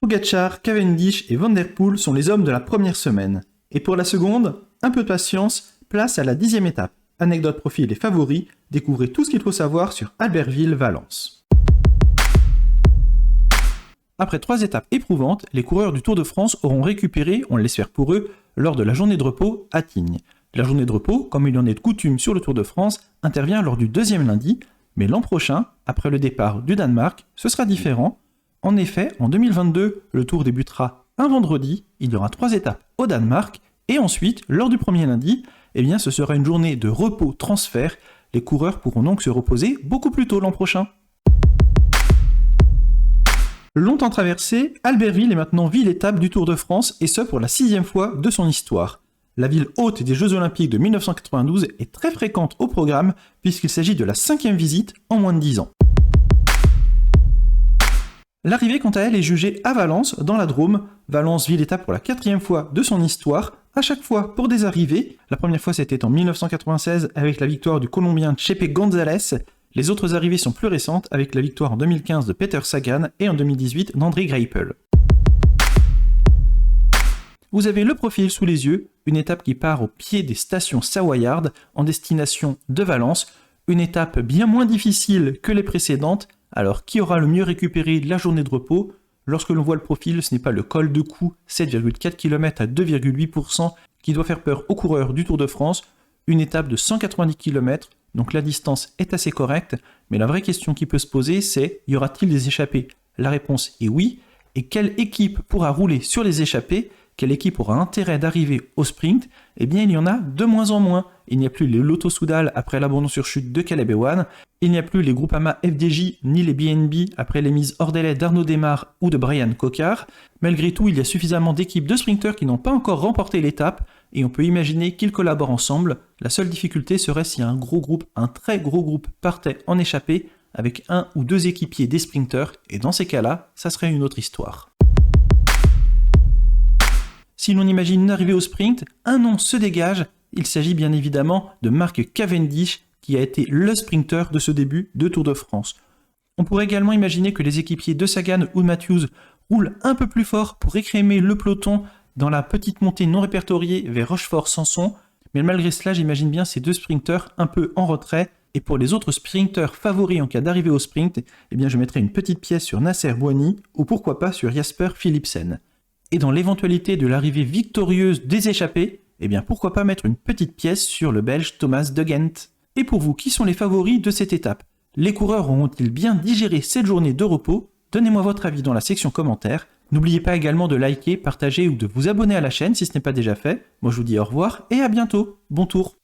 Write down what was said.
Pogačar, Cavendish et Van Der Poel sont les hommes de la première semaine. Et pour la seconde, un peu de patience, place à la 10e étape. Anecdote, profil et favoris, découvrez tout ce qu'il faut savoir sur Albertville-Valence. Après 3 étapes éprouvantes, les coureurs du Tour de France auront récupéré, on l'espère pour eux, lors de la journée de repos à Tignes. La journée de repos, comme il en est de coutume sur le Tour de France, intervient lors du 2e lundi, mais l'an prochain, après le départ du Danemark, ce sera différent. En effet, en 2022, le Tour débutera un vendredi, il y aura 3 étapes au Danemark, et ensuite, lors du premier lundi, ce sera une journée de repos-transfert. Les coureurs pourront donc se reposer beaucoup plus tôt l'an prochain. Longtemps traversée, Albertville est maintenant ville-étape du Tour de France, et ce pour la 6e fois de son histoire. La ville hôte des Jeux Olympiques de 1992 est très fréquente au programme, puisqu'il s'agit de la 5e visite en moins de 10 ans. L'arrivée, quant à elle, est jugée à Valence, dans la Drôme. Valence, ville-étape pour la 4e fois de son histoire, à chaque fois pour des arrivées. La première fois, c'était en 1996 avec la victoire du Colombien Chepe González. Les autres arrivées sont plus récentes avec la victoire en 2015 de Peter Sagan et en 2018 d'André Greipel. Vous avez le profil sous les yeux, une étape qui part au pied des stations Savoyardes en destination de Valence, une étape bien moins difficile que les précédentes. Alors, qui aura le mieux récupéré la journée de repos? Lorsque l'on voit le profil, ce n'est pas le col de Cou, 7,4 km à 2,8%, qui doit faire peur aux coureurs du Tour de France. Une étape de 190 km, donc la distance est assez correcte, mais la vraie question qui peut se poser, c'est y aura-t-il des échappées? La réponse est oui. Et quelle équipe pourra rouler sur les échappées? Quelle équipe aura intérêt d'arriver au sprint? Eh bien, il y en a de moins en moins. Il n'y a plus les Lotto Soudal après l'abandon sur chute de Caleb Ewan. Il n'y a plus les Groupama FDJ ni les BNB après les mises hors délai d'Arnaud Démare ou de Brian Cocard. Malgré tout, il y a suffisamment d'équipes de sprinteurs qui n'ont pas encore remporté l'étape et on peut imaginer qu'ils collaborent ensemble. La seule difficulté serait si un gros groupe, un très gros groupe partait en échappée avec 1 ou 2 équipiers des sprinteurs et dans ces cas-là, ça serait une autre histoire. Si l'on imagine une arrivée au sprint, un nom se dégage, il s'agit bien évidemment de Mark Cavendish qui a été le sprinter de ce début de Tour de France. On pourrait également imaginer que les équipiers de Sagan ou de Matthews roulent un peu plus fort pour écrémer le peloton dans la petite montée non répertoriée vers Rochefort-Sanson, mais malgré cela j'imagine bien ces 2 sprinters un peu en retrait, et pour les autres sprinters favoris en cas d'arrivée au sprint, je mettrai une petite pièce sur Nasser Bouhanni ou pourquoi pas sur Jasper Philipsen. Et dans l'éventualité de l'arrivée victorieuse des échappés, pourquoi pas mettre une petite pièce sur le Belge Thomas de Gent. Et pour vous, qui sont les favoris de cette étape? Les coureurs auront-ils bien digéré cette journée de repos? Donnez-moi votre avis dans la section commentaires. N'oubliez pas également de liker, partager ou de vous abonner à la chaîne si ce n'est pas déjà fait. Moi je vous dis au revoir et à bientôt. Bon tour!